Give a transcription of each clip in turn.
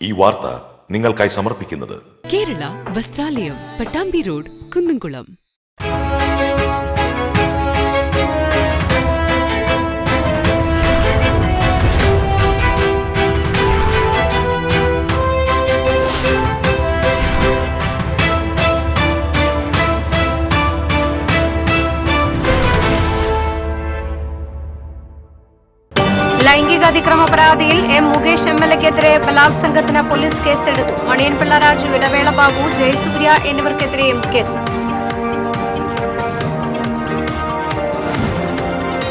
ഈ വാർത്ത നിങ്ങൾക്കായി സമർപ്പിക്കുന്നത് കേരള വസ്ത്രാലയം, പട്ടാമ്പി റോഡ്, കുന്നംകുളം. ലൈംഗിക അതിക്രമ പരാതിയിൽ എം മുകേഷ് എംഎൽഎക്കെതിരെ ബലാത്സംഗത്തിന് പോലീസ് കേസെടുത്തു. മണിയൻ പിള്ള രാജു, ഇടവേള ബാബു, ജയസൂര്യ എന്നിവർക്കെതിരെയും കേസ്.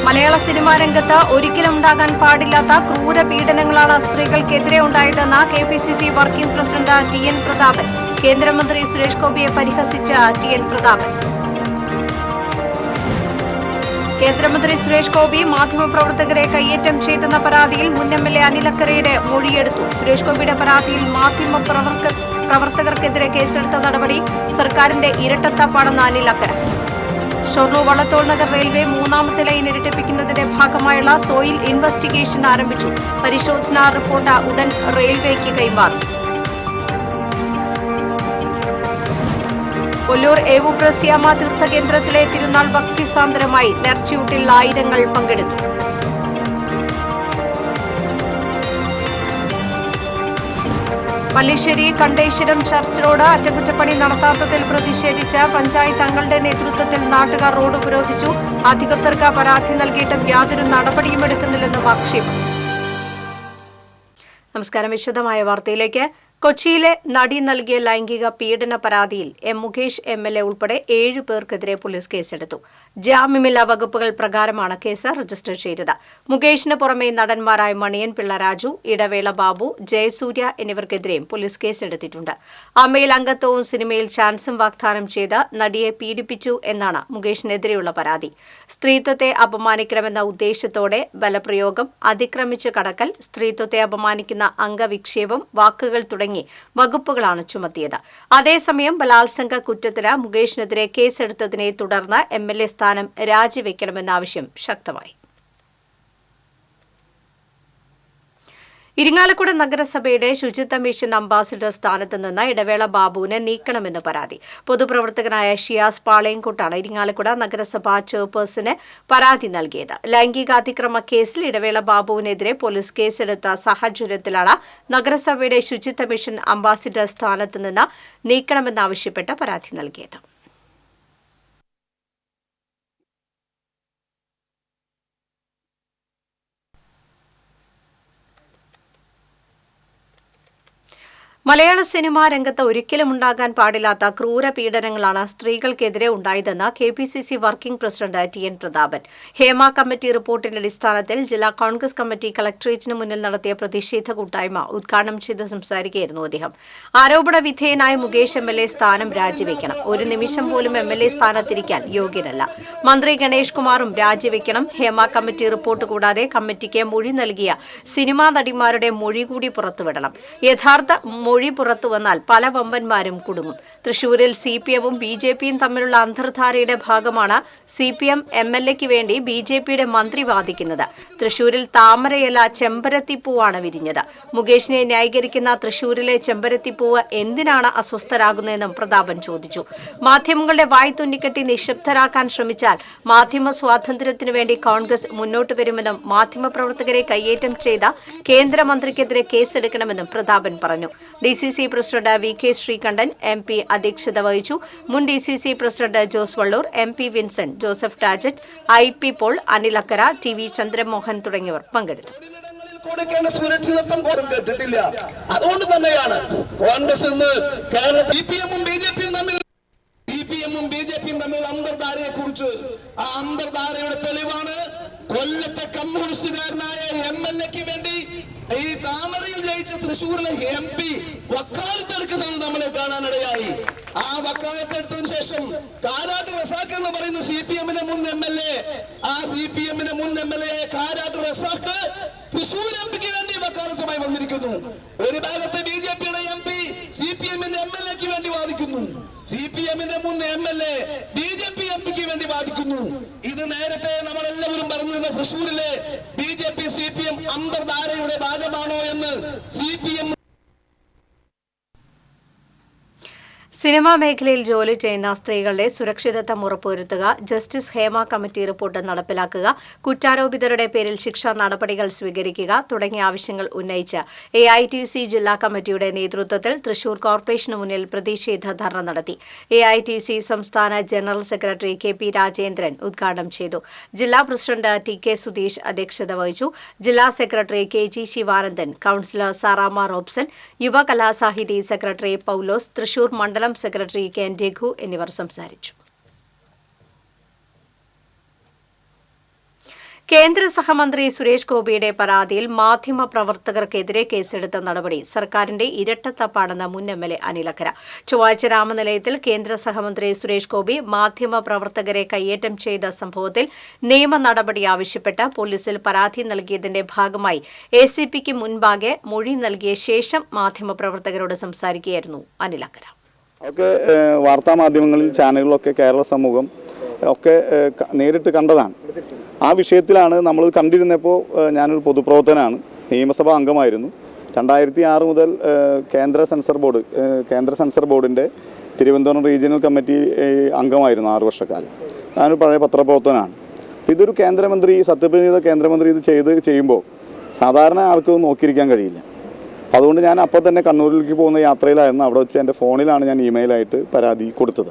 മലയാള സിനിമാ രംഗത്ത് ഒരിക്കലും ഉണ്ടാകാൻ പാടില്ലാത്ത ക്രൂര പീഡനങ്ങളാണ് സ്ത്രീകൾക്കെതിരെ ഉണ്ടായതെന്ന് KPCC working president TN. Prathapan. കേന്ദ്രമന്ത്രി സുരേഷ് ഗോപിയെ പരിഹസിച്ച ടി.എൻ. പ്രതാപൻ. കേന്ദ്രമന്ത്രി സുരേഷ് ഗോപി മാധ്യമപ്രവർത്തകരെ കയ്യേറ്റം ചെയ്തെന്ന പരാതിയിൽ മുൻ എംഎൽഎ അനിൽ അക്കരയുടെ മൊഴിയെടുത്തു. സുരേഷ് ഗോപിയുടെ പരാതിയിൽ മാധ്യമപ്രവർത്തകർക്കെതിരെ കേസെടുത്ത നടപടി സർക്കാരിന്റെ ഇരട്ടത്താപ്പാണെന്ന് അനിൽ അക്കര. ഷൊർണൂർ വള്ളത്തോൾ നഗർ റെയിൽവേ മൂന്നാമത്തെ ലൈൻ ഇരട്ടിപ്പിക്കുന്നതിന്റെ ഭാഗമായുള്ള സോയിൽ ഇൻവെസ്റ്റിഗേഷൻ ആരംഭിച്ചു. പരിശോധനാ റിപ്പോർട്ട് ഉടൻ റെയിൽവേക്ക് കൈമാറും. കൊല്ലൂർ ഏവു പ്രസ്യാമ തീർത്ഥകേന്ദ്രത്തിലെ തിരുനാൾ ഭക്തിസാന്ദ്രമായി. നേർച്ചയൂട്ടിൽ ആയിരങ്ങൾ പങ്കെടുത്തു. പല്ലിശ്ശേരി കണ്ടേശ്വരം ചർച്ച് റോഡ് അറ്റകുറ്റപ്പണി നടത്താത്തതിൽ പ്രതിഷേധിച്ച് പഞ്ചായത്ത് അംഗങ്ങളുടെ നേതൃത്വത്തിൽ നാട്ടുകാർ റോഡ് ഉപരോധിച്ചു. അധികൃതർക്ക് പരാതി നൽകിയിട്ടും യാതൊരു നടപടിയും എടുക്കുന്നില്ലെന്നും ആക്ഷേപം. നമസ്കാരം. വിശദമായ വാർത്തയിലേക്ക്. കൊച്ചിയിലെ നടി നൽകിയ ലൈംഗിക പീഡന പരാതിയിൽ എം മുകേഷ് എംഎൽഎ ഉൾപ്പെടെ 7 പേർക്കെതിരെ പോലീസ് കേസെടുത്തു. ജാമ്യമില്ലാ വകുപ്പുകൾ പ്രകാരമാണ് കേസ് രജിസ്റ്റർ ചെയ്തത്. മുകേഷിന് പുറമെ നടന്മാരായ മണിയൻ പിള്ള രാജു, ഇടവേള ബാബു, ജയസൂര്യ എന്നിവർക്കെതിരെയും പോലീസ് കേസെടുത്തിട്ടുണ്ട്. അമ്മയിൽ അംഗത്വവും സിനിമയിൽ ചാൻസും വാഗ്ദാനം ചെയ്ത് നടിയെ പീഡിപ്പിച്ചു എന്നാണ് മുകേഷിനെതിരെയുള്ള പരാതി. സ്ത്രീത്വത്തെ അപമാനിക്കണമെന്ന ഉദ്ദേശത്തോടെ ബലപ്രയോഗം, അതിക്രമിച്ച് കടക്കൽ, സ്ത്രീത്വത്തെ അപമാനിക്കുന്ന അംഗവിക്ഷേപം, വാക്കുകൾ തുടങ്ങി വകുപ്പുകളാണ് ചുമത്തിയത്. അതേസമയം ബലാത്സംഗ കുറ്റത്തിന് മുകേഷിനെതിരെ കേസെടുത്തതിനെ തുടർന്ന് എംഎൽഎ സ്ഥാനം രാജിവെക്കണമെന്ന ആവശ്യം ശക്തമായി. ഇരിങ്ങാലക്കുട നഗരസഭയുടെ ശുചിത്വ മിഷൻ അംബാസിഡർ സ്ഥാനത്ത് നിന്ന് ഇടവേള ബാബുവിനെ നീക്കണമെന്ന് പരാതി. പൊതുപ്രവർത്തകനായ ഷിയാസ് പാളയംകോട്ടാണ് ഇരിങ്ങാലക്കുട നഗരസഭാ ചെയർപേഴ്സന് പരാതി നൽകിയത്. ലൈംഗികാതിക്രമ കേസിൽ ഇടവേള ബാബുവിനെതിരെ പോലീസ് കേസെടുത്ത സാഹചര്യത്തിലാണ് നഗരസഭയുടെ ശുചിത്വ മിഷൻ അംബാസിഡർ സ്ഥാനത്ത് നിന്ന് നീക്കണമെന്നാവശ്യപ്പെട്ട് പരാതി നൽകിയത്. മലയാള സിനിമാ രംഗത്ത് ഒരിക്കലും ഉണ്ടാകാൻ പാടില്ലാത്ത ക്രൂര പീഡനങ്ങളാണ് സ്ത്രീകൾക്കെതിരെ ഉണ്ടായതെന്ന് KPCC working president TN. Prathapan. Hema committee റിപ്പോർട്ടിന്റെ അടിസ്ഥാനത്തിൽ ജില്ലാ കോൺഗ്രസ് കമ്മിറ്റി കളക്ടറേറ്റിന് മുന്നിൽ നടത്തിയ പ്രതിഷേധ കൂട്ടായ്മ ഉദ്ഘാടനം ചെയ്ത് സംസാരിക്കുകയായിരുന്നു അദ്ദേഹം. ആരോപണ വിധേയനായ മുകേഷ് എംഎൽഎ സ്ഥാനം രാജിവെക്കണം. ഒരു നിമിഷം പോലും എംഎൽഎ സ്ഥാനത്തിരിക്കാൻ യോഗ്യനല്ല. മന്ത്രി ഗണേഷ് കുമാറും രാജിവെക്കണം. ഹേമ കമ്മിറ്റി റിപ്പോർട്ട് കൂടാതെ കമ്മിറ്റിക്ക് മൊഴി നൽകിയ സിനിമാ നടിമാരുടെ മൊഴി കൂടി പുറത്തുവിടണം. യഥാർത്ഥ മൊഴി പുറത്തുവന്നാൽ പല വമ്പന്മാരും കുടുങ്ങും. തൃശൂരിൽ സിപിഎമ്മും ബിജെപിയും തമ്മിലുള്ള അന്തർധാരയുടെ ഭാഗമാണ് സിപിഎം എംഎൽഎക്ക് വേണ്ടി ബിജെപിയുടെ മന്ത്രി വാദിക്കുന്നത്. തൃശൂരിൽ താമരയല്ല ചെമ്പരത്തിപ്പൂവാണ് വിരിഞ്ഞത്. മുകേഷിനെ ന്യായീകരിക്കുന്ന തൃശൂരിലെ ചെമ്പരത്തിപ്പൂവ് എന്തിനാണ് അസ്വസ്ഥരാകുന്നതെന്നും പ്രതാപൻ ചോദിച്ചു. മാധ്യമങ്ങളുടെ വായ് തുന്നിക്കെട്ടി നിശബ്ദരാക്കാൻ ശ്രമിച്ചാൽ മാധ്യമ സ്വാതന്ത്ര്യത്തിനു വേണ്ടി കോൺഗ്രസ് മുന്നോട്ട് വരുമെന്നും മാധ്യമപ്രവർത്തകരെ കയ്യേറ്റം ചെയ്ത കേന്ദ്രമന്ത്രിക്കെതിരെ കേസെടുക്കണമെന്നും പ്രതാപൻ പറഞ്ഞു. DCC president V K. Sreekandan M P. അധ്യക്ഷത വഹിച്ചു. മുൻ DCC president Jose Vallur, M P. Vincent, Joseph Tajet, I P. Paul, Anil Akkara, T V. Chandramohan തുടങ്ങിയവർ പങ്കെടുത്തു. കൊടുക്കേണ്ട സുരക്ഷിതത്വം പോലും കേട്ടിട്ടില്ല. അതുകൊണ്ട് തന്നെയാണ് കോൺഗ്രസ് സിപിഎമ്മും ബിജെപിയും തമ്മിൽ അന്തർധാരയെ കുറിച്ച് ആ അന്തർധാരയുടെ തെളിവാണ് കൊല്ലത്തെ കമ്മ്യൂണിസ്റ്റുകാരനായ എംഎൽഎക്ക് വേണ്ടി ഈ താമരയിൽ ജയിച്ച തൃശൂരിലെ എം.പി. വക്കാലത്തെടുക്കുന്നത് നമ്മളെ കാണാനിടയായി. ആ വക്കാലത്തെടുത്തതിനു ശേഷം കാരാട്ട് റസാഖ് എന്ന് പറയുന്ന സിപിഎമ്മിന്റെ മുൻ എംഎൽഎ കാരാട്ട് റസാഖ് തൃശൂർ എംപിക്ക് വേണ്ടി വക്കാലത്തുമായി വന്നിരിക്കുന്നു. ഒരു ഭാഗത്ത് ബിജെപിയുടെ എംപി സിപിഎമ്മിന്റെ എംഎൽഎക്ക് വേണ്ടി വാദിക്കുന്നു. സിപിഎമ്മിന്റെ മുൻ എംഎൽഎ ബിജെപി എംപിക്ക് വേണ്ടി വാദിക്കുന്നു. ഇത് നേരത്തെ നമ്മളെല്ലാവരും പറഞ്ഞിരുന്ന തൃശൂരിലെ ബിജെപി സിപിഎം അന്തർധാരയുടെ ഭാഗമാണോ എന്ന് സിപിഎം സിനിമാ മേഖലയിൽ ജോലി ചെയ്യുന്ന സ്ത്രീകളുടെ സുരക്ഷിതത്വം ഉറപ്പുവരുത്തുക, ജസ്റ്റിസ് ഹേമ കമ്മിറ്റി റിപ്പോർട്ട് നടപ്പിലാക്കുക, കുറ്റാരോപിതരുടെ പേരിൽ ശിക്ഷാ നടപടികൾ സ്വീകരിക്കുക തുടങ്ങിയ ആവശ്യങ്ങൾ ഉന്നയിച്ച് AITC ജില്ലാ കമ്മിറ്റിയുടെ നേതൃത്വത്തിൽ തൃശൂർ കോർപ്പറേഷന് മുന്നിൽ പ്രതിഷേധ ധർണ നടത്തി. AITC സംസ്ഥാന ജനറൽ സെക്രട്ടറി KP രാജേന്ദ്രൻ ഉദ്ഘാടനം ചെയ്തു. ജില്ലാ പ്രസിഡന്റ് TK സുധീഷ് അധ്യക്ഷത വഹിച്ചു. ജില്ലാ secretary KG Sivanandan, councillor Sarama Robson, Yuva Kalasahithi secretary Paulose, Thrissur മണ്ഡലം സെക്രട്ടറി KN രഘു എന്നിവർ സംസാരിച്ചു. കേന്ദ്ര സഹമന്ത്രി സുരേഷ് ഗോപിയുടെ പരാതിയിൽ മാധ്യമപ്രവർത്തകർക്കെതിരെ കേസെടുത്ത നടപടി സർക്കാരിന്റെ ഇരട്ടത്തപ്പാണെന്ന് മുൻ MLA അനിലക്കര. ചൊവ്വാഴ്ച രാമനിലയത്തിൽ കേന്ദ്ര സഹമന്ത്രി സുരേഷ് ഗോപി മാധ്യമപ്രവർത്തകരെ കയ്യേറ്റം ചെയ്ത സംഭവത്തിൽ നിയമ നടപടി ആവശ്യപ്പെട്ട് പോലീസിൽ പരാതി നൽകിയതിന്റെ ഭാഗമായി ACPക്ക് മുൻപാകെ മൊഴി നൽകിയ ശേഷം മാധ്യമപ്രവർത്തകരോട് സംസാരിക്കുകയായിരുന്നു അനിലക്കര. ഒക്കെ വാർത്താമാധ്യമങ്ങളിൽ ചാനലുകളൊക്കെ കേരള സമൂഹം ഒക്കെ നേരിട്ട് കണ്ടതാണ്. ആ വിഷയത്തിലാണ് നമ്മൾ കണ്ടിരുന്നപ്പോൾ ഞാനൊരു പൊതുപ്രവർത്തനാണ്, നിയമസഭാ അംഗമായിരുന്നു. 2006 മുതൽ കേന്ദ്ര സെൻസർ ബോർഡിൻ്റെ തിരുവനന്തപുരം റീജിയണൽ കമ്മിറ്റി അംഗമായിരുന്നു 6 വർഷക്കാലം. ഞാനൊരു പഴയ പത്രപ്രവർത്തനാണ്. ഇതൊരു കേന്ദ്രമന്ത്രി, സത്യപ്രതിജ്ഞ കേന്ദ്രമന്ത്രി ഇത് ചെയ്യുമ്പോൾ സാധാരണ ആർക്കും നോക്കിയിരിക്കാൻ കഴിയില്ല. അതുകൊണ്ട് ഞാൻ അപ്പോൾ തന്നെ കണ്ണൂരിലേക്ക് പോകുന്ന യാത്രയിലായിരുന്നു. അവിടെ വെച്ച് എൻ്റെ ഫോണിലാണ് ഞാൻ ഇമെയിലായിട്ട് പരാതി കൊടുത്തത്.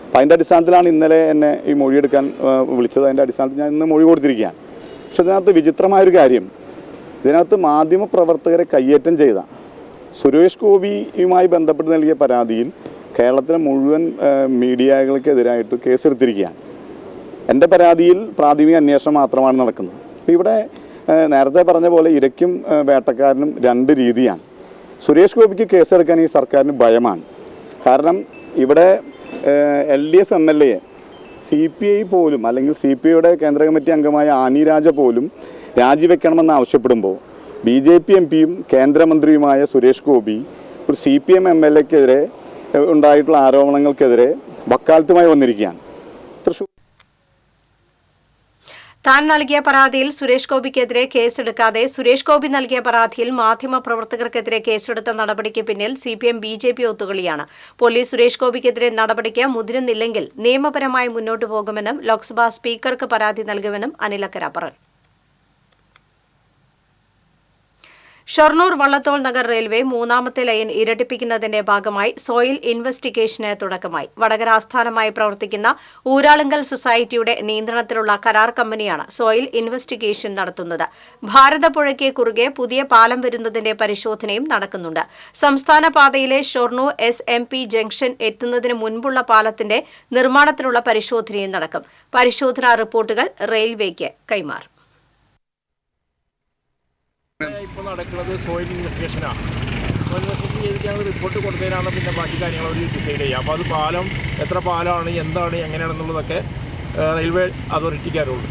അപ്പോൾ അതിൻ്റെ അടിസ്ഥാനത്തിലാണ് ഇന്നലെ എന്നെ ഈ മൊഴിയെടുക്കാൻ വിളിച്ചത്. അതിൻ്റെ അടിസ്ഥാനത്തിൽ ഞാൻ ഇന്ന് മൊഴി കൊടുത്തിരിക്കുകയാണ്. പക്ഷെ ഇതിനകത്ത് വിചിത്രമായൊരു കാര്യം, ഇതിനകത്ത് മാധ്യമപ്രവർത്തകരെ കയ്യേറ്റം ചെയ്ത സുരേഷ് ഗോപിയുമായി ബന്ധപ്പെട്ട് നൽകിയ പരാതിയിൽ കേരളത്തിലെ മുഴുവൻ മീഡിയകൾക്കെതിരായിട്ട് കേസെടുത്തിരിക്കുകയാണ്. എൻ്റെ പരാതിയിൽ പ്രാഥമിക അന്വേഷണം മാത്രമാണ് നടക്കുന്നത്. അപ്പോൾ ഇവിടെ നേരത്തെ പറഞ്ഞ പോലെ ഇരയ്ക്കും വേട്ടക്കാരനും 2 രീതിയാണ്. സുരേഷ് ഗോപിക്ക് കേസെടുക്കാൻ ഈ സർക്കാരിന് ഭയമാണ്. കാരണം ഇവിടെ LDF MLA CPI പോലും, അല്ലെങ്കിൽ CPIയുടെ കേന്ദ്ര കമ്മിറ്റി അംഗമായ ആനി രാജ പോലും രാജിവെക്കണമെന്ന് ആവശ്യപ്പെടുമ്പോൾ BJP MPയും കേന്ദ്രമന്ത്രിയുമായ സുരേഷ് ഗോപി ഒരു CPM MLAക്കെതിരെ ഉണ്ടായിട്ടുള്ള ആരോപണങ്ങൾക്കെതിരെ വക്കാലത്തുമായി വന്നിരിക്കുകയാണ്. തൃശ്ശൂർ താൻ നൽകിയ പരാതിയിൽ സുരേഷ് ഗോപിക്കെതിരെ കേസെടുക്കാതെ സുരേഷ് ഗോപി നൽകിയ പരാതിയിൽ മാധ്യമപ്രവർത്തകർക്കെതിരെ കേസെടുത്ത നടപടിക്ക് പിന്നിൽ CPM BJP ഒത്തുകളിയാണ്. പോലീസ് സുരേഷ് ഗോപിക്കെതിരെ നടപടിക്ക് മുതിരുന്നില്ലെങ്കിൽ നിയമപരമായി മുന്നോട്ടു പോകുമെന്നും ലോക്സഭാ സ്പീക്കർക്ക് പരാതി നൽകുമെന്നും അനിലക്കര പറഞ്ഞു. ഷൊർണൂർ വള്ളത്തോൾ നഗർ റെയിൽവേ 3ാമത്തെ ലൈൻ ഇരട്ടിപ്പിക്കുന്നതിന്റെ ഭാഗമായി സോയിൽ ഇൻവെസ്റ്റിഗേഷന് തുടക്കമായി. വടകര ആസ്ഥാനമായി പ്രവർത്തിക്കുന്ന ഊരാളുങ്കൽ സൊസൈറ്റിയുടെ നിയന്ത്രണത്തിലുള്ള കരാർ കമ്പനിയാണ് സോയിൽ ഇൻവെസ്റ്റിഗേഷൻ നടത്തുന്നത്. ഭാരതപ്പുഴയ്ക്ക് കുറുകെ പുതിയ പാലം വരുന്നതിന്റെ പരിശോധനയും നടക്കുന്നുണ്ട്. സംസ്ഥാന പാതയിലെ ഷൊർണൂർ SMP ജംഗ്ഷൻ എത്തുന്നതിന് മുൻപുള്ള പാലത്തിന്റെ നിർമ്മാണത്തിനുള്ള പരിശോധനയും നടക്കും. പരിശോധനാ റിപ്പോർട്ടുകൾ റെയിൽവേക്ക് കൈമാറും. ഇപ്പോൾ നടക്കുന്നത് സോയിൽ ഇൻവെസ്റ്റിഗേഷനാണ്. ഇൻവെസ്റ്റിഗേഷൻ ചെയ്തിട്ട് ഞങ്ങൾ റിപ്പോർട്ട് കൊടുത്തതിനാണ് പിന്നെ ബാക്കി കാര്യങ്ങൾ അവർ ഡിസൈഡ് ചെയ്യുക. അപ്പോൾ അത് പാലം എത്ര പാലമാണ്, എന്താണ്, എങ്ങനെയാണെന്നുള്ളതൊക്കെ റെയിൽവേ അതോറിറ്റിക്ക് അറിയുള്ളൂ.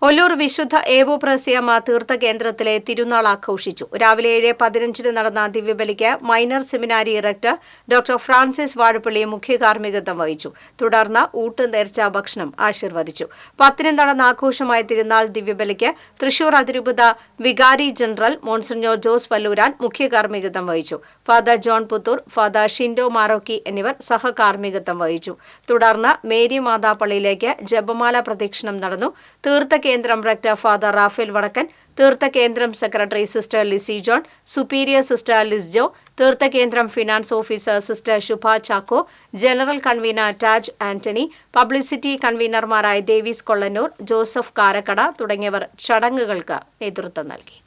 ഒല്ലൂർ വിശുദ്ധ ഏവോപ്രസ്യമ്മ തീർത്ഥകേന്ദ്രത്തിലെ തിരുനാൾ ആഘോഷിച്ചു. രാവിലെ 7:15 നടന്ന ദിവ്യബലിക്ക് minor seminary rector doctor Francis Vazhappally മുഖ്യ കാർമ്മികത്വം വഹിച്ചു. തുടർന്ന് ഊട്ട് നേർച്ച ഭക്ഷണം ആശീർവദിച്ചു. 10 നടന്ന ആഘോഷമായ തിരുനാൾ ദിവ്യബലിക്ക് തൃശൂർ അതിരൂപത വികാരി ജനറൽ മോൺസിഞ്ഞോർ ജോസ് വല്ലൂരാൻ മുഖ്യ കാർമ്മികത്വം വഹിച്ചു. Father John Puthur, father Shindo Marokki എന്നിവർ സഹകാർമ്മികത്വം വഹിച്ചു. തുടർന്ന് മേരി മാതാപള്ളിയിലേക്ക് ജപമാല പ്രദക്ഷിണം നടന്നു. തീർത്ഥകേന്ദ്രം റക്ടർ ഫാദർ റാഫേൽ വടക്കൻ, തീർത്ഥകേന്ദ്രം secretary sister Lissy John, superior sister Lisjo, തീർത്ഥകേന്ദ്രം finance officer sister Shubha Chacko, general convener Taj Antony, publicity കൺവീനർമാരായ ഡേവിസ് കൊള്ളന്നൂർ, ജോസഫ് കാരക്കട തുടങ്ങിയവർ ചടങ്ങുകൾക്ക് നേതൃത്വം നൽകി.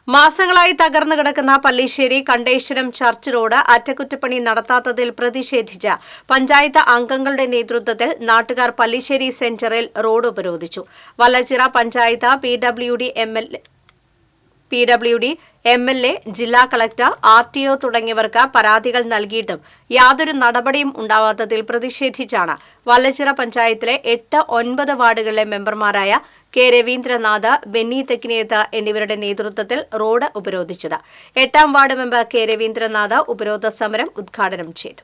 മാസങ്ങളായി തകർന്നു കിടക്കുന്ന പല്ലിശ്ശേരി കണ്ടേശ്വരം ചർച്ച് റോഡ് അറ്റകുറ്റപ്പണി നടത്താത്തതിൽ പ്രതിഷേധിച്ച് പഞ്ചായത്ത് അംഗങ്ങളുടെ നേതൃത്വത്തിൽ നാട്ടുകാർ പല്ലിശ്ശേരി സെന്ററിൽ റോഡ് ഉപരോധിച്ചു. വല്ലച്ചിറ പഞ്ചായത്ത് PWD MLA, ജില്ലാ കളക്ടർ, RTO തുടങ്ങിയവർക്ക് പരാതികൾ നൽകിയിട്ടും യാതൊരു നടപടിയും ഉണ്ടാവാത്തതിൽ പ്രതിഷേധിച്ചാണ് വല്ലച്ചിറ പഞ്ചായത്തിലെ 8, 9 വാർഡുകളിലെ മെമ്പർമാരായ K. രവീന്ദ്രനാഥ്, ബെന്നി തെക്കിനേത്ത് എന്നിവരുടെ നേതൃത്വത്തിൽ റോഡ് ഉപരോധിച്ചത്. 8ാം വാർഡ് മെമ്പർ K. രവീന്ദ്രനാഥ് ഉപരോധ സമരം ഉദ്ഘാടനം ചെയ്തു.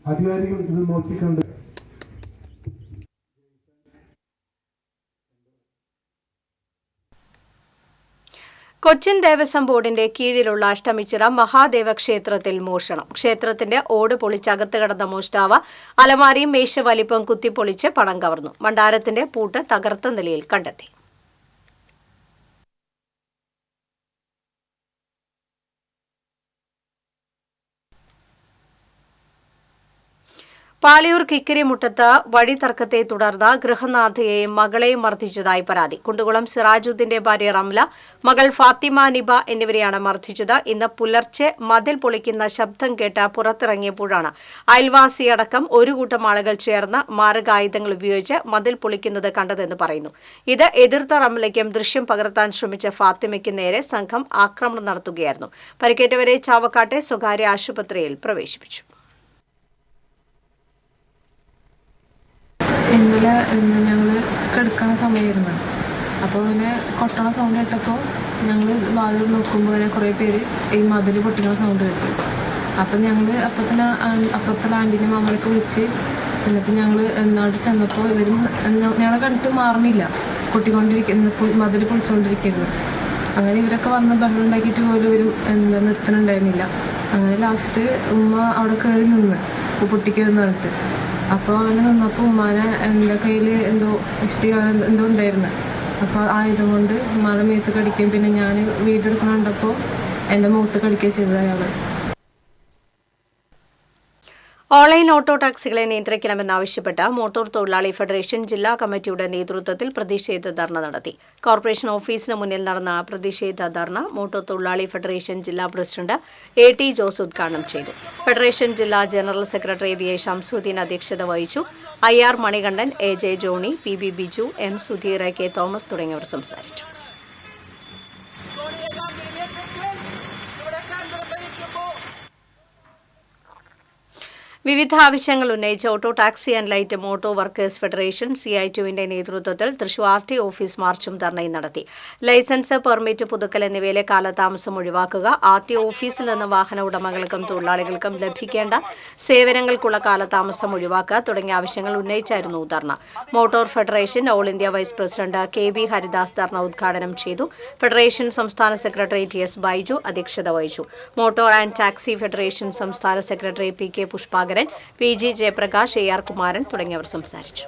അധികാരികൾ ഇത് നോക്കിക്കണ്ട് കൊച്ചിൻ ദേവസ്വം ബോർഡിന്റെ കീഴിലുള്ള അഷ്ടമിച്ചിറ മഹാദേവ ക്ഷേത്രത്തിൽ മോഷണം. ക്ഷേത്രത്തിന്റെ ഓട് പൊളിച്ചകത്ത് കടന്ന മോഷ്ടാവ് അലമാരിയും മേശവലിപ്പം കുത്തിപ്പൊളിച്ച് പണം കവർന്നു. ഭണ്ഡാരത്തിന്റെ പൂട്ട് തകർത്ത നിലയിൽ കണ്ടെത്തി. പാലിയൂർ കിക്കിരിമുട്ടത്ത് വഴിതർക്കത്തെ തുടർന്ന് ഗൃഹനാഥയെയും മകളെയും മർദ്ദിച്ചതായി പരാതി. കുണ്ടുകുളം സിറാജുദ്ദീന്റെ ഭാര്യ റംല, മകൾ ഫാത്തിമ നിബ എന്നിവരെയാണ് മർദ്ദിച്ചത്. ഇന്ന് പുലർച്ചെ മതിൽ പൊളിക്കുന്ന ശബ്ദം കേട്ട് പുറത്തിറങ്ങിയപ്പോഴാണ് അയൽവാസിയടക്കം ഒരു കൂട്ടം ആളുകൾ ചേർന്ന് മാരകായുധങ്ങൾ ഉപയോഗിച്ച് മതിൽ പൊളിക്കുന്നത് കണ്ടതെന്ന് പറയുന്നു. ഇത് എതിർത്ത റംലയ്ക്കും ദൃശ്യം പകർത്താൻ ശ്രമിച്ച ഫാത്തിമയ്ക്കും നേരെ സംഘം ആക്രമണം നടത്തുകയായിരുന്നു. പരിക്കേറ്റവരെ ചാവക്കാട്ടെ സ്വകാര്യ ആശുപത്രിയിൽ പ്രവേശിപ്പിച്ചു. ഇന്നലെ ഞങ്ങൾ കിടക്കുന്ന സമയമായിരുന്നു. അപ്പോൾ ഇങ്ങനെ കൊട്ടണ സൗണ്ട് കേട്ടപ്പോൾ ഞങ്ങൾ വാതിൽ നോക്കുമ്പോൾ ഇങ്ങനെ കുറേ പേര് ഈ മതിൽ പൊട്ടിക്കുന്ന സൗണ്ട് കേട്ടു. അപ്പം ഞങ്ങൾ അപ്പം തന്നെ അപ്പുറത്തുള്ള ആൻറ്റീനെ മാമനൊക്കെ വിളിച്ച് എന്നിട്ട് ഞങ്ങൾ അവിടെ ചെന്നപ്പോൾ ഇവർ ഞങ്ങളെ കണ്ടിട്ട് മാറണില്ല, മതിൽ പൊളിച്ചുകൊണ്ടിരിക്കുന്നു. അങ്ങനെ ഇവരൊക്കെ വന്ന് ബഹളം ഉണ്ടാക്കിയിട്ട് പോലും ഇവർ നിർത്തണുണ്ടായിരുന്നില്ല. അങ്ങനെ ലാസ്റ്റ് ഉമ്മ അവിടെ കയറി നിന്ന് പൊട്ടിക്കരുതെന്ന് പറഞ്ഞിട്ട്. അപ്പോൾ അങ്ങനെ നിന്നപ്പോൾ ഉമ്മാനെ കയ്യിൽ എന്തോ ഇഷ്ടിക എന്തോ ഉണ്ടായിരുന്നു. അപ്പോൾ ആയുധം കൊണ്ട് ഉമ്മാനെ മേത്ത് കടിക്കുകയും പിന്നെ ഞാൻ വീഡിയോ എടുക്കണം കണ്ടപ്പോൾ എൻ്റെ മുഖത്ത് കടിക്കുകയും ചെയ്തത് അയാൾ. ഓൺലൈൻ ഓട്ടോ ടാക്സികളെ നിയന്ത്രിക്കണമെന്നാവശ്യപ്പെട്ട് മോട്ടോർ തൊഴിലാളി ഫെഡറേഷൻ ജില്ലാ കമ്മിറ്റിയുടെ നേതൃത്വത്തിൽ പ്രതിഷേധ ധർണ നടത്തി. കോർപ്പറേഷൻ ഓഫീസിന് മുന്നിൽ നടന്ന പ്രതിഷേധ ധർണ മോട്ടോർ തൊഴിലാളി ഫെഡറേഷൻ ജില്ലാ പ്രസിഡന്റ് AT ജോസ് ഉദ്ഘാടനം ചെയ്തു. ഫെഡറേഷൻ ജില്ലാ ജനറൽ സെക്രട്ടറി VA ഷംസുദ്ദീൻ അധ്യക്ഷത വഹിച്ചു. IR Manikandan, AJ Johnny, PB Biju, M Sudheer, K Thomas തുടങ്ങിയവർ സംസാരിച്ചു. വിവിധ ആവശ്യങ്ങൾ ഉന്നയിച്ച് auto taxi and light motor workers federation CI2വിന്റെ നേതൃത്വത്തിൽ തൃശൂർ RT ഓഫീസ് മാർച്ചും ധർണയും നടത്തി. ലൈസൻസ്, പെർമിറ്റ് പുതുക്കൽ എന്നിവയിലെ കാലതാമസം ഒഴിവാക്കുക, RT ഓഫീസിൽ നിന്ന് വാഹന ഉടമകൾക്കും തൊഴിലാളികൾക്കും ലഭിക്കേണ്ട സേവനങ്ങൾക്കുള്ള കാലതാമസം ഒഴിവാക്കുക തുടങ്ങിയ ആവശ്യങ്ങൾ ഉന്നയിച്ചായിരുന്നു dharna. Motor federation all India vice president KB Haridas dharna ഉദ്ഘാടനം ചെയ്തു. ഫെഡറേഷൻ സംസ്ഥാന സെക്രട്ടറി TS ബൈജു അധ്യക്ഷത വഹിച്ചു. മോട്ടോർ ആൻഡ് ടാക്സി ഫെഡറേഷൻ സംസ്ഥാന secretary PK Pushpakaran, PG Jayaprakash, AR Kumaran തുടങ്ങിയവർ സംസാരിച്ചു.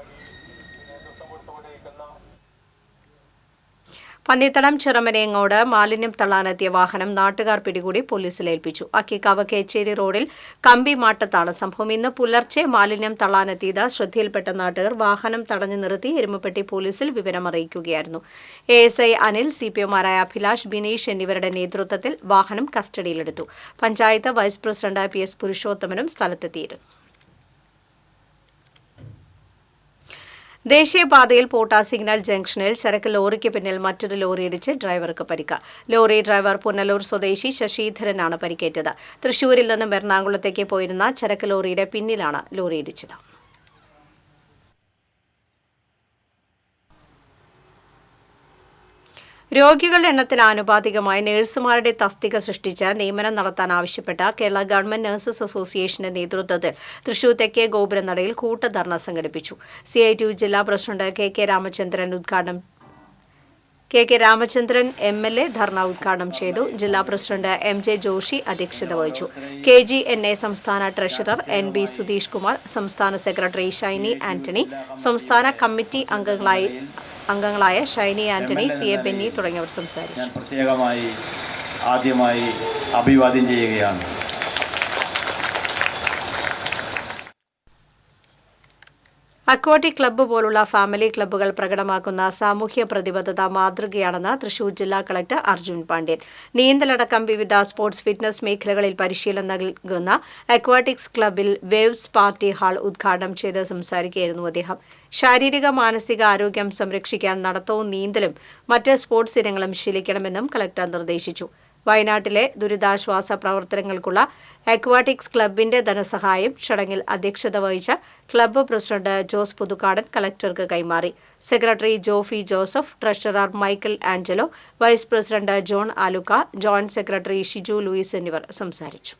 പന്നിത്തടം ചിറമനേങ്ങോട് മാലിന്യം തള്ളാനെത്തിയ വാഹനം നാട്ടുകാർ പിടികൂടി പോലീസിൽ ഏൽപ്പിച്ചു. അക്കിക്കാവ് കേച്ചേരി റോഡിൽ കമ്പിമാട്ടത്താണ് സംഭവം. ഇന്ന് പുലർച്ചെ മാലിന്യം തള്ളാനെത്തിയത് ശ്രദ്ധയിൽപ്പെട്ട നാട്ടുകാർ വാഹനം തടഞ്ഞു നിർത്തി എരുമപ്പെട്ടി പോലീസിൽ വിവരമറിയിക്കുകയായിരുന്നു. ASI അനിൽ, CPOമാരായ അഭിലാഷ്, ബിനീഷ് എന്നിവരുടെ നേതൃത്വത്തിൽ വാഹനം കസ്റ്റഡിയിലെടുത്തു. പഞ്ചായത്ത് വൈസ് പ്രസിഡന്റ് PS പുരുഷോത്തമനും സ്ഥലത്തെത്തിയിരുന്നു. ദേശീയപാതയിൽ പോട്ട സിഗ്നൽ ജംഗ്ഷനിൽ ചരക്ക് ലോറിക്ക് പിന്നിൽ മറ്റൊരു ലോറി ഇടിച്ച് ഡ്രൈവർക്ക് പരിക്ക്. ലോറി ഡ്രൈവർ പുനലൂർ സ്വദേശി ശശിധരനാണ് പരിക്കേറ്റത്. തൃശൂരിൽ നിന്നും എറണാകുളത്തേക്ക് പോയിരുന്ന ചരക്ക് ലോറിയുടെ പിന്നിലാണ് ലോറി ഇടിച്ചത്. രോഗികളുടെ എണ്ണത്തിന് ആനുപാതികമായി നഴ്സുമാരുടെ തസ്തിക സൃഷ്ടിച്ച് നിയമനം നടത്താൻ ആവശ്യപ്പെട്ട കേരള ഗവൺമെന്റ് നഴ്സസ് അസോസിയേഷന്റെ നേതൃത്വത്തിൽ തൃശൂർ തെക്കേ ഗോപുരനടയിൽ കൂട്ടധർണ സംഘടിപ്പിച്ചു. CI2 ജില്ലാ പ്രസിഡന്റ് KK രാമചന്ദ്രൻ MLA ധർണ ഉദ്ഘാടനം ചെയ്തു. ജില്ലാ പ്രസിഡന്റ് MJ ജോഷി അധ്യക്ഷത വഹിച്ചു. KGNA സംസ്ഥാന ട്രഷറർ NB സുധീഷ് കുമാർ, സംസ്ഥാന സെക്രട്ടറി ഷൈനി ആന്റണി, സംസ്ഥാന കമ്മിറ്റി അംഗങ്ങളായ ഷൈനി ആന്റണി, CA ബെന്നി തുടങ്ങിയവർ സംസാരിച്ചു. പ്രത്യേകമായി ആദ്യമായി അഭിവാദ്യം ചെയ്യുകയാണ്. അക്വാട്ടിക് ക്ലബ്ബ് പോലുള്ള ഫാമിലി ക്ലബ്ബുകൾ പ്രകടമാക്കുന്ന സാമൂഹ്യ പ്രതിബദ്ധത മാതൃകയാണെന്ന് തൃശൂർ ജില്ലാ കളക്ടർ അർജുൻ പാണ്ഡ്യൻ. നീന്തലടക്കം വിവിധ സ്പോർട്സ് ഫിറ്റ്നസ് മേഖലകളിൽ പരിശീലനം നൽകുന്ന അക്വാട്ടിക്സ് ക്ലബ്ബിൽ വേവ്സ് പാർട്ടി ഹാൾ ഉദ്ഘാടനം ചെയ്ത് സംസാരിക്കുകയായിരുന്നു അദ്ദേഹം. ശാരീരിക മാനസിക ആരോഗ്യം സംരക്ഷിക്കാൻ നടത്തവും നീന്തലും മറ്റ് സ്പോർട്സ് ഇനങ്ങളും ശീലിക്കണമെന്നും കളക്ടർ നിർദ്ദേശിച്ചു. വയനാട്ടിലെ ദുരിതാശ്വാസ പ്രവർത്തനങ്ങൾക്കുള്ള അക്വാട്ടിക്സ് ക്ലബിന്റെ ധനസഹായം ചടങ്ങിൽ അധ്യക്ഷത വഹിച്ച ക്ലബ്ബ് പ്രസിഡന്റ് ജോസ് പുതുക്കാടൻ കളക്ടർക്ക് കൈമാറി. Secretary Jofi Joseph, treasurer Michael Angelo, vice president John Alukka, joint secretary Shiju Louis എന്നിവർ സംസാരിച്ചു.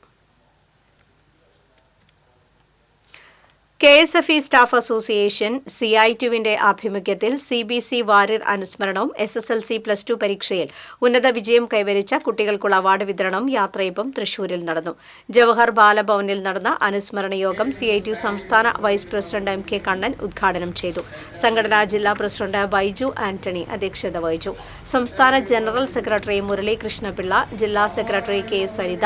KSFE സ്റ്റാഫ് അസോസിയേഷൻ CI2വിന്റെ ആഭിമുഖ്യത്തിൽ CBC വാര്യർ അനുസ്മരണവും SSLC+2 പരീക്ഷയിൽ ഉന്നത വിജയം കൈവരിച്ച കുട്ടികൾക്കുള്ള അവാർഡ് വിതരണവും യാത്രയപ്പും തൃശൂരിൽ നടന്നു. ജവഹർ ബാലഭവനിൽ നടന്ന അനുസ്മരണ യോഗം CI2 സംസ്ഥാന വൈസ് പ്രസിഡന്റ് MK കണ്ണൻ ഉദ്ഘാടനം ചെയ്തു. സംഘടനാ ജില്ലാ പ്രസിഡന്റ് ബൈജു ആന്റണി അധ്യക്ഷത വഹിച്ചു. സംസ്ഥാന ജനറൽ സെക്രട്ടറി മുരളി കൃഷ്ണപിള്ള, ജില്ലാ സെക്രട്ടറി K സരിത,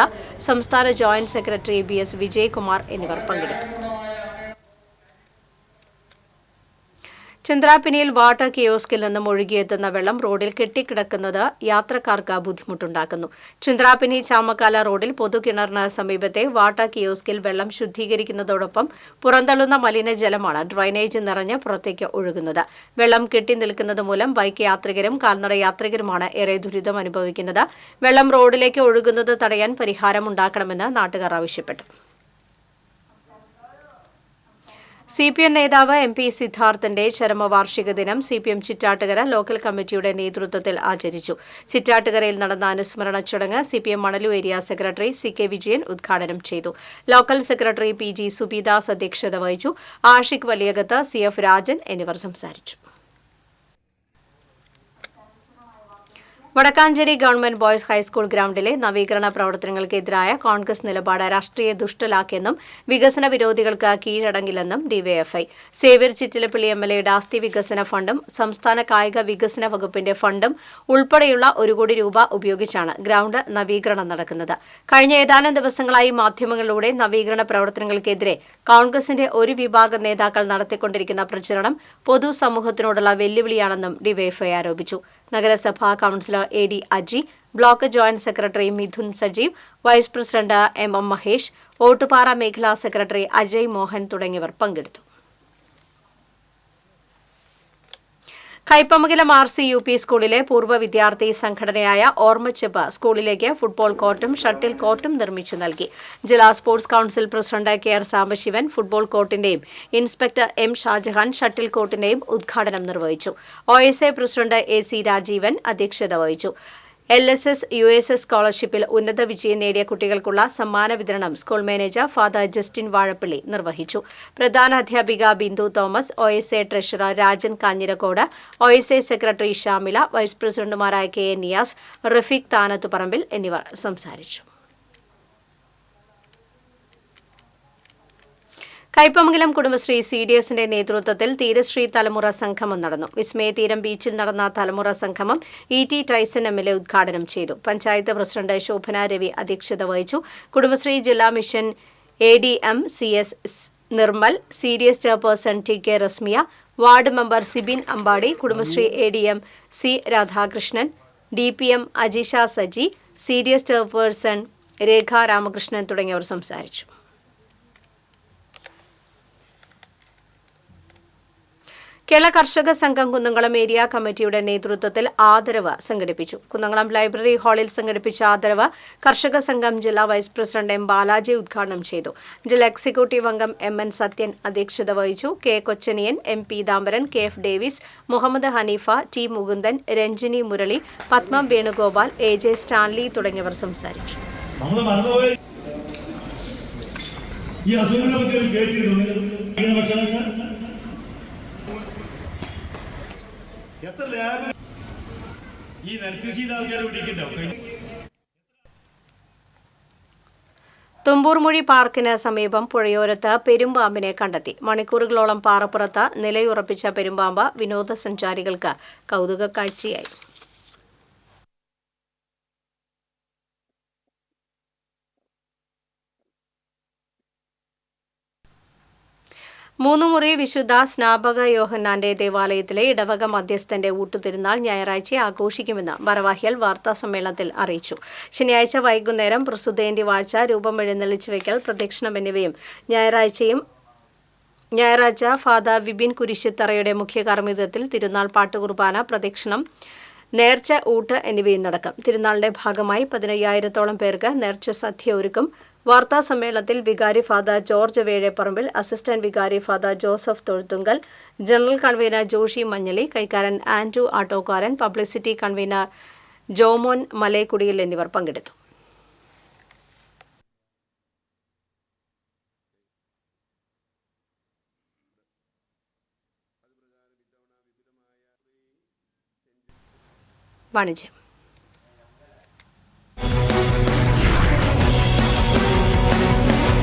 സംസ്ഥാന ജോയിന്റ് സെക്രട്ടറി BS വിജയകുമാർ എന്നിവർ പങ്കെടുത്തു. ചന്ദ്രാപിനിയിൽ വാട്ടർ കിയോസ്കിൽ നിന്നും ഒഴുകിയെത്തുന്ന വെള്ളം റോഡിൽ കെട്ടിക്കിടക്കുന്നത് യാത്രക്കാർക്ക് ബുദ്ധിമുട്ടുണ്ടാക്കുന്നു. ചന്ദ്രാപിനി ചാമക്കാല റോഡിൽ പൊതുകിണറിന് സമീപത്തെ വാട്ടർ കിയോസ്കിൽ വെള്ളം ശുദ്ധീകരിക്കുന്നതോടൊപ്പം പുറന്തള്ളുന്ന മലിനജലമാണ് ഡ്രൈനേജ് നിറഞ്ഞ് പുറത്തേക്ക് ഒഴുകുന്നത്. വെള്ളം കെട്ടി നിൽക്കുന്നത് മൂലം ബൈക്ക് യാത്രികരും കാൽനട യാത്രികരുമാണ് ഏറെ ദുരിതം അനുഭവിക്കുന്നത്. വെള്ളം റോഡിലേക്ക് ഒഴുകുന്നത് തടയാൻ പരിഹാരമുണ്ടാക്കണമെന്ന് നാട്ടുകാർ ആവശ്യപ്പെട്ടു. CPM നേതാവ് MP സിദ്ധാർത്ഥന്റെ ചരമവാർഷിക ദിനം CPM ചിറ്റാട്ടുകര ലോക്കൽ കമ്മിറ്റിയുടെ നേതൃത്വത്തിൽ ആചരിച്ചു. ചിറ്റാട്ടുകരയിൽ നടന്ന അനുസ്മരണ ചടങ്ങ് CPM Manalur area secretary CK Vijayan ഉദ്ഘാടനം ചെയ്തു. ലോക്കൽ സെക്രട്ടറി PG സുബിദാസ് അധ്യക്ഷത വഹിച്ചു. ആഷിഖ് വലിയകത്ത്, CF രാജൻ എന്നിവർ സംസാരിച്ചു. വടക്കാഞ്ചേരി ഗവൺമെന്റ് ബോയ്സ് ഹൈസ്കൂൾ ഗ്രൌണ്ടിലെ നവീകരണ പ്രവർത്തനങ്ങൾക്കെതിരായ കോൺഗ്രസ് നിലപാട് രാഷ്ട്രീയ ദുഷ്ടലാക്കിയെന്നും വികസന വിരോധികൾക്ക് കീഴടങ്ങില്ലെന്നും DYFI. സേവ്യർ ചിറ്റിലപ്പള്ളി MLAയുടെ ആസ്തി വികസന ഫണ്ടും സംസ്ഥാന കായിക വികസന വകുപ്പിന്റെ ഫണ്ടും ഉൾപ്പെടെയുള്ള ₹1 കോടി ഉപയോഗിച്ചാണ് ഗ്രൌണ്ട് നവീകരണം നടക്കുന്നത്. കഴിഞ്ഞ ഏതാനും ദിവസങ്ങളായി മാധ്യമങ്ങളിലൂടെ നവീകരണ പ്രവർത്തനങ്ങൾക്കെതിരെ കോൺഗ്രസിന്റെ ഒരു വിഭാഗം നേതാക്കൾ നടത്തിക്കൊണ്ടിരിക്കുന്ന പ്രചരണം പൊതുസമൂഹത്തിനോടുള്ള വെല്ലുവിളിയാണെന്നും DYFI ആരോപിച്ചു. നഗരസഭാ councillor AD Aji, block joint secretary Midhun Sajeev, vice president MM Mahesh, Ottupara മേഖലാ സെക്രട്ടറി അജയ് മോഹൻ തുടങ്ങിയവർ പങ്കെടുത്തു. കൈപ്പമംഗലം RC UP സ്കൂളിലെ പൂർവ്വ വിദ്യാർത്ഥി സംഘടനയായ ഓർമ്മച്ചെപ്പ് സ്കൂളിലേക്ക് ഫുട്ബോൾ കോർട്ടും ഷട്ടിൽ കോർട്ടും നിർമ്മിച്ചു നൽകി. ജില്ലാ sports council president KR Sambasivan football കോർട്ടിന്റെയും ഇൻസ്പെക്ടർ M ഷാജഹാൻ ഷട്ടിൽ കോർട്ടിന്റെയും ഉദ്ഘാടനം നിർവഹിച്ചു. OSA പ്രസിഡന്റ് AC രാജീവൻ അധ്യക്ഷത വഹിച്ചു. LSS USS സ്കോളർഷിപ്പിൽ ഉന്നത വിജയം നേടിയ കുട്ടികൾക്കുള്ള സമ്മാന വിതരണം school manager father Justin Vazhappally നിർവഹിച്ചു. പ്രധാന അധ്യാപിക Bindu Thomas, OSA treasurer Rajan Kanjirakode, OSA secretary Shamila, vice പ്രസിഡന്റുമാരായ KN നിയാസ്, റഫീഖ് താനത്തുപറമ്പിൽ എന്നിവർ സംസാരിച്ചു. കൈപ്പമംഗലം കുടുംബശ്രീ CDSന്റെ നേതൃത്വത്തിൽ തീരശ്രീ തലമുറ സംഗമം നടന്നു. വിസ്മയതീരം ബീച്ചിൽ നടന്ന തലമുറ സംഗമം ET ടൈസൺ MLA ഉദ്ഘാടനം ചെയ്തു. പഞ്ചായത്ത് പ്രസിഡന്റ് ശോഭന രവി അധ്യക്ഷത വഹിച്ചു. കുടുംബശ്രീ ജില്ലാ mission ADM CS Nirmal, CDS chairperson TK Rasmiya, ward member Sibin Ambadi, Kudumbashree ADM C Radhakrishnan, DPM Ajisha Saji, CDS chairperson Rekha Ramakrishnan തുടങ്ങിയവർ സംസാരിച്ചു. കേരള കർഷക സംഘം കുന്നംകുളം ഏരിയ കമ്മിറ്റിയുടെ നേതൃത്വത്തിൽ ആദരവ് സംഘടിപ്പിച്ചു. കുന്നംകുളം ലൈബ്രറി ഹാളിൽ സംഘടിപ്പിച്ച ആദരവ് കർഷക സംഘം ജില്ലാ വൈസ് പ്രസിഡന്റ് M ബാലാജി ഉദ്ഘാടനം ചെയ്തു. ജില്ലാ എക്സിക്യൂട്ടീവ് അംഗം MN സത്യൻ അധ്യക്ഷത വഹിച്ചു. K Kochaniyan, M Peethambaran, KF Davis, Muhammad Haneefa, T Mukundan, Ranjini Murali, Padmam Venugopal, AJ Stanley തുടങ്ങിയവർ സംസാരിച്ചു. തുമ്പൂർമൊഴി പാർക്കിന് സമീപം പുഴയോരത്ത് പെരുമ്പാമ്പിനെ കണ്ടെത്തി. മണിക്കൂറുകളോളം പാറപ്പുറത്ത് നിലയുറപ്പിച്ച പെരുമ്പാമ്പ് വിനോദസഞ്ചാരികൾക്ക് കൗതുക കാഴ്ചയായി. മൂന്നുമുറി വിശുദ്ധ സ്നാപക യോഹന്നാന്റെ ദേവാലയത്തിലെ ഇടവക മധ്യസ്ഥന്റെ ഊട്ടുതിരുനാൾ ഞായറാഴ്ച ആഘോഷിക്കുമെന്ന് ഭാരവാഹികൾ വാർത്താസമ്മേളനത്തിൽ അറിയിച്ചു. ശനിയാഴ്ച വൈകുന്നേരം പ്രസ്തുതേന്തി വാഴ്ച, രൂപം എഴുന്നള്ളിച്ചു വയ്ക്കൽ, പ്രദക്ഷിണം എന്നിവയും ഞായറാഴ്ച ഫാദർ വിപിൻ കുരിശിത്തറയുടെ മുഖ്യ കാർമ്മികത്വത്തിൽ തിരുനാൾ പാട്ടുകുർബാന, പ്രദക്ഷിണം, നേർച്ച ഊട്ട് എന്നിവയും നടക്കും. തിരുനാളിന്റെ ഭാഗമായി 15,000-ഓളം പേർക്ക് നേർച്ച സദ്യ ഒരുക്കും. വാർത്താ സമ്മേളനത്തിൽ വികാരി ഫാദർ ജോർജ് വേഴേപ്പറമ്പിൽ, അസിസ്റ്റന്റ് വികാരി father Joseph Thozhuthunkal, general convener Joshy Manjali, കൈക്കാരൻ Andrew Attokaran, publicity convener Jomon Malekudiyil എന്നിവർ പങ്കെടുത്തു. വാണിജ്യം.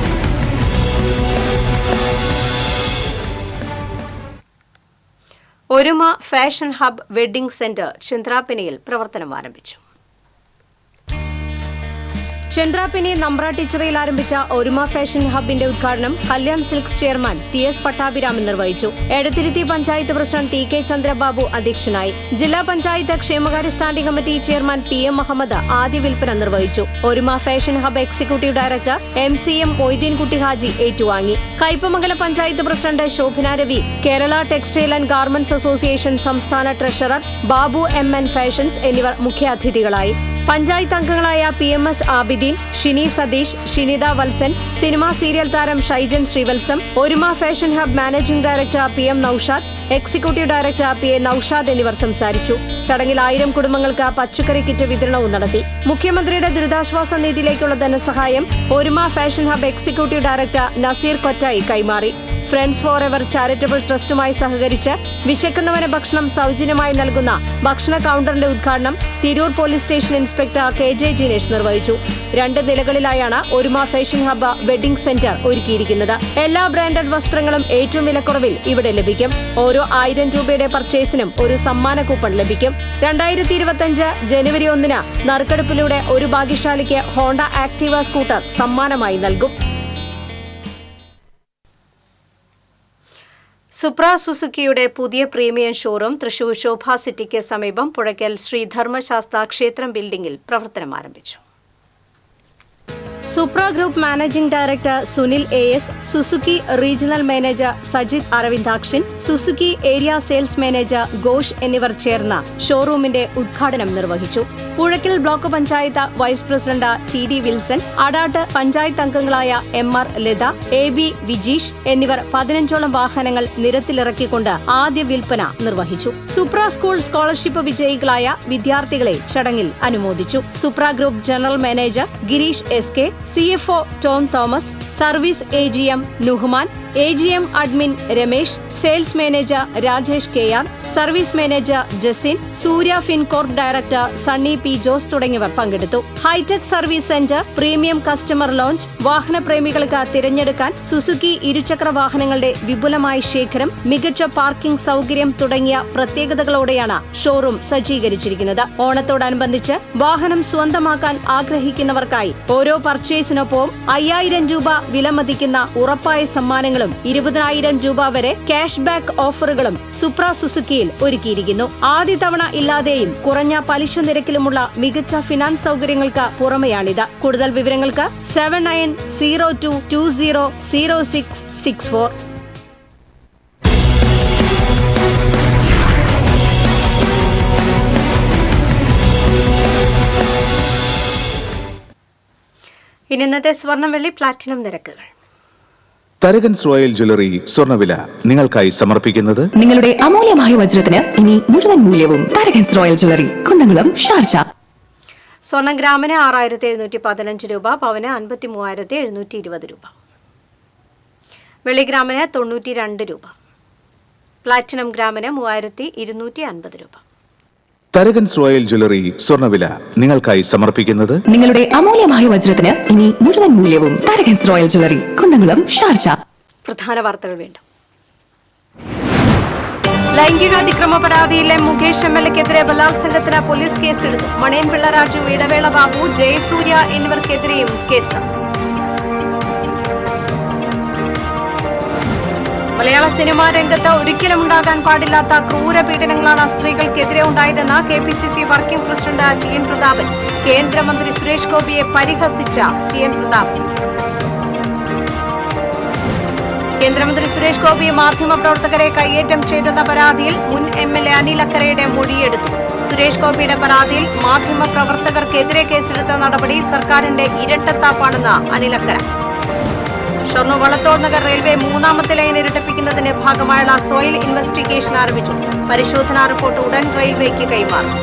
Oruma fashion hub wedding centre ചന്ദ്രാപിനിയിൽ പ്രവർത്തനം ആരംഭിച്ചു. ചന്ദ്രാപിനി നമ്പ്ര ടീച്ചറിൽ ആരംഭിച്ച ഒരുമ ഫാഷൻ ഹബിന്റെ ഉദ്ഘാടനം Kalyan silks chairman TS Pattabhiraman നിർവഹിച്ചു. എടത്തിരുത്തി പഞ്ചായത്ത് പ്രസിഡന്റ് TK ചന്ദ്രബാബു അധ്യക്ഷനായി. ജില്ലാ പഞ്ചായത്ത് ക്ഷേമകാര്യ standing committee chairman PM Muhammad ആദ്യ വിൽപ്പന നിർവഹിച്ചു. Oruma fashion hub executive director MCM Moideenkutty Haji ഏറ്റുവാങ്ങി. Kaipamangalam panchayat president Shobhana Ravi, Kerala textile and garments association സംസ്ഥാന ട്രഷറർ ബാബു MN ഫാഷൻസ് എന്നിവർ മുഖ്യാതിഥികളായി. പഞ്ചായത്ത് അംഗങ്ങളായ PMS Abideen, Shini Satheesh, Shinitha Vatsan, cinema serial താരം Shaijan Srivatsam, Oruma fashion hub managing director PM Naushad, executive director PA Naushad എന്നിവർ സംസാരിച്ചു. ചടങ്ങിൽ 1000 കുടുംബങ്ങൾക്ക് പച്ചക്കറി കിറ്റ് വിതരണവും നടത്തി. മുഖ്യമന്ത്രിയുടെ ദുരിതാശ്വാസ നിധിയിലേക്കുള്ള ധനസഹായം Oruma fashion hub executive director Naseer Kottayi കൈമാറി. ഫ്രണ്ട്സ് ഫോർ എവർ ചാരിറ്റബിൾ ട്രസ്റ്റുമായി സഹകരിച്ച് വിശക്കുന്നവന് ഭക്ഷണം സൗജന്യമായി നൽകുന്ന ഭക്ഷണ കൌണ്ടറിന്റെ ഉദ്ഘാടനം Tirur police station inspector KJ Jinesh നിർവഹിച്ചു. 2 നിലകളിലായാണ് ഒരുമ ഫാഷൻ ഹബ് വെഡ്ഡിംഗ് സെന്റർ ഒരുക്കിയിരിക്കുന്നത്. എല്ലാ ബ്രാൻഡഡ് വസ്ത്രങ്ങളും ഏറ്റവും വിലക്കുറവിൽ ഇവിടെ ലഭിക്കും. ഓരോ 1000 രൂപയുടെ പർച്ചേസിനും ഒരു സമ്മാന കൂപ്പൺ ലഭിക്കും. 2025 ജനുവരി 1 നറുക്കെടുപ്പിലൂടെ ഒരു ഭാഗ്യശാലിക്ക് ഹോണ്ട ആക്ടീവ സ്കൂട്ടർ സമ്മാനമായി നൽകും. സുപ്ര സുസുക്കിയുടെ പുതിയ പ്രീമിയം ഷോറൂം തൃശൂർ ശോഭ സിറ്റിക്ക് സമീപം പുഴയ്ക്കൽ ശ്രീ ധർമ്മശാസ്ത്ര ക്ഷേത്രം ബിൽഡിംഗിൽ പ്രവർത്തനം ആരംഭിച്ചു. Supra group managing director Sunil AS, Suzuki regional manager Sajith Aravindakshan, Suzuki area sales manager Ghosh എന്നിവർ ചേർന്ന ഷോറൂമിന്റെ ഉദ്ഘാടനം നിർവഹിച്ചു. Puzhakkal block panchayat vice president TD Wilson, Adat panchayat അംഗങ്ങളായ MR ലത, AB വിജീഷ് എന്നിവർ 15ഓളം വാഹനങ്ങൾ നിരത്തിലിറക്കിക്കൊണ്ട് ആദ്യ വിൽപ്പന നിർവഹിച്ചു. സുപ്ര സ്കൂൾ സ്കോളർഷിപ്പ് വിജയികളായ വിദ്യാർത്ഥികളെ ചടങ്ങിൽ അനുമോദിച്ചു. Supra group general manager Girish SK, CFO Tom Thomas, service AGM Nuhman, AGM admin Ramesh, sales manager Rajesh KR, service manager Jasin, Surya Fincorp director Sunny P Jose തുടങ്ങിയവർ പങ്കെടുത്തു. Hitech service centre, premium customer lounge, വാഹനപ്രേമികൾക്ക് തിരഞ്ഞെടുക്കാൻ സുസുക്കി ഇരുചക്ര വാഹനങ്ങളുടെ വിപുലമായ ശേഖരം, മികച്ച പാർക്കിംഗ് സൗകര്യം തുടങ്ങിയ പ്രത്യേകതകളോടെയാണ് ഷോറൂം സജ്ജീകരിച്ചിരിക്കുന്നത്. ഓണത്തോടനുബന്ധിച്ച് വാഹനം സ്വന്തമാക്കാൻ ആഗ്രഹിക്കുന്നവർക്കായി ഓരോ പർച്ചേസിനൊപ്പവും 5000 രൂപ വിലമതിക്കുന്ന ഉറപ്പായ സമ്മാനങ്ങളും 20,000 രൂപ വരെ ക്യാഷ് ബാക്ക് ഓഫറുകളും സുപ്ര സുസുക്കിയിൽ ഒരുക്കിയിരിക്കുന്നു. ആദ്യ തവണ ഇല്ലാതെയും കുറഞ്ഞ പലിശ നിരക്കിലുമുള്ള മികച്ച ഫിനാൻസ് സൗകര്യങ്ങൾക്ക് പുറമെയാണിത്. കൂടുതൽ വിവരങ്ങൾക്ക് 7902200664. ഇനി ഇന്നത്തെ സ്വർണം വെള്ളി പ്ലാറ്റിനം നിരക്കുകൾ. തരകൻസ് റോയൽ ജ്വല്ലറി സ്വർണ്ണവില നിങ്ങൾക്കായി സമർപ്പിക്കുന്നത് നിങ്ങളുടെ അമൂല്യമായ വജ്രത്തിന് ഇനി മുഴുവൻ മൂല്യവും Tharakans royal jewellery, Kunnamkulam, Sharjah. സ്വർണം ഗ്രാമിന് 6715 രൂപ, പവന് 53,720 രൂപ, വെള്ളി ഗ്രാമിന് 92 രൂപ, പ്ലാറ്റിനം ഗ്രാമിന് 3250 രൂപ. തരകൻസ് റോയൽ ജ്വല്ലറി സ്വർണ്ണവില നിങ്ങൾക്കായി സമർപ്പിക്കുന്നത് നിങ്ങളുടെ അമൂല്യമായ വജ്രത്തിന് ഇനി മുഴുവൻ മൂല്യവും Tharakans royal jewellery, Kunnamkulam, Sharjah. പ്രധാന വാർത്തകൾ വീണ്ടും. ലൈംഗിക അതിക്രമ പരാതിയിലെ മുകേഷ് MLക്കെതിരെ ബലാത്സംഗത്തിന് പോലീസ് കേസെടുത്തു. മണിയൻപിള്ള രാജു, ഇടവേള ബാബു, ജയസൂര്യ എന്നിവർക്കെതിരെയും കേസ്. മലയാള സിനിമാ രംഗത്ത് ഒരിക്കലും ഉണ്ടാകാൻ പാടില്ലാത്ത ക്രൂര പീഡനങ്ങളാണ് സ്ത്രീകൾക്കെതിരെ ഉണ്ടായതെന്ന് KPCC working president TN Prathapan. കേന്ദ്രമന്ത്രി സുരേഷ് ഗോപിയെ പരിഹസിച്ച TN പ്രതാപൻ. കേന്ദ്രമന്ത്രി സുരേഷ് ഗോപി മാധ്യമപ്രവർത്തകരെ കയ്യേറ്റം ചെയ്തെന്ന പരാതിയിൽ മുൻ MLA അനിൽ അക്കരയുടെ മൊഴിയെടുത്തു. സുരേഷ് ഗോപിയുടെ പരാതിയിൽ മാധ്യമപ്രവർത്തകർക്കെതിരെ കേസെടുത്ത നടപടി സർക്കാരിന്റെ ഇരട്ടത്താപ്പാണെന്ന് അനിൽ അക്കര. ഷൊർണൂർ വളത്തോട് നഗർ റെയിൽവേ 3ാമത്തെ ലൈൻ ഇരട്ടിപ്പിക്കുന്നതിന്റെ ഭാഗമായുള്ള സോയിൽ ഇൻവെസ്റ്റിഗേഷൻ ആരംഭിച്ചു. പരിശോധനാ റിപ്പോർട്ട് ഉടൻ റെയിൽവേക്ക് കൈമാറും.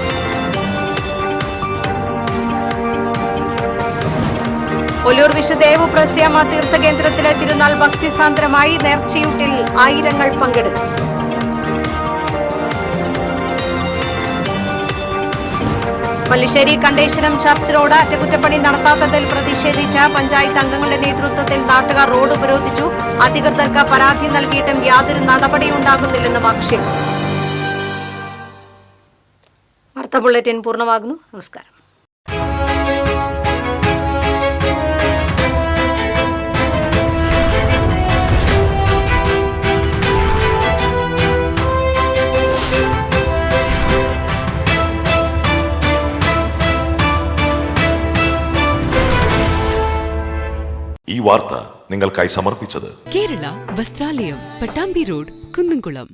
ഒല്ലൂർ വിശുദ്ധേവു പ്രസ്യാമ തീർത്ഥകേന്ദ്രത്തിലെ തിരുനാൾ ഭക്തിസാന്ദ്രമായി. നേർച്ചയൂട്ടിൽ ആയിരങ്ങൾ പങ്കെടുത്തു. പല്ലിശ്ശേരി കണ്ടേശ്വരം ചർച്ച് റോഡ് അറ്റകുറ്റപ്പണി നടത്താത്തതിൽ പ്രതിഷേധിച്ച് പഞ്ചായത്ത് അംഗങ്ങളുടെ നേതൃത്വത്തിൽ നാട്ടുകാർ റോഡ് ഉപരോധിച്ചു. അധികൃതർക്ക് പരാതി നൽകിയിട്ടും യാതൊരു നടപടിയും ഉണ്ടാകുന്നില്ലെന്നും ആക്ഷേപം. വാർത്താ ബുള്ളറ്റിൻ പൂർണ്ണമാകുന്നു. നമസ്കാരം. ഈ വാർത്ത നിങ്ങൾക്കായി സമർപ്പിച്ചത് കേരള വസ്ത്രാലയം, പട്ടാമ്പി റോഡ്, കുന്നംകുളം.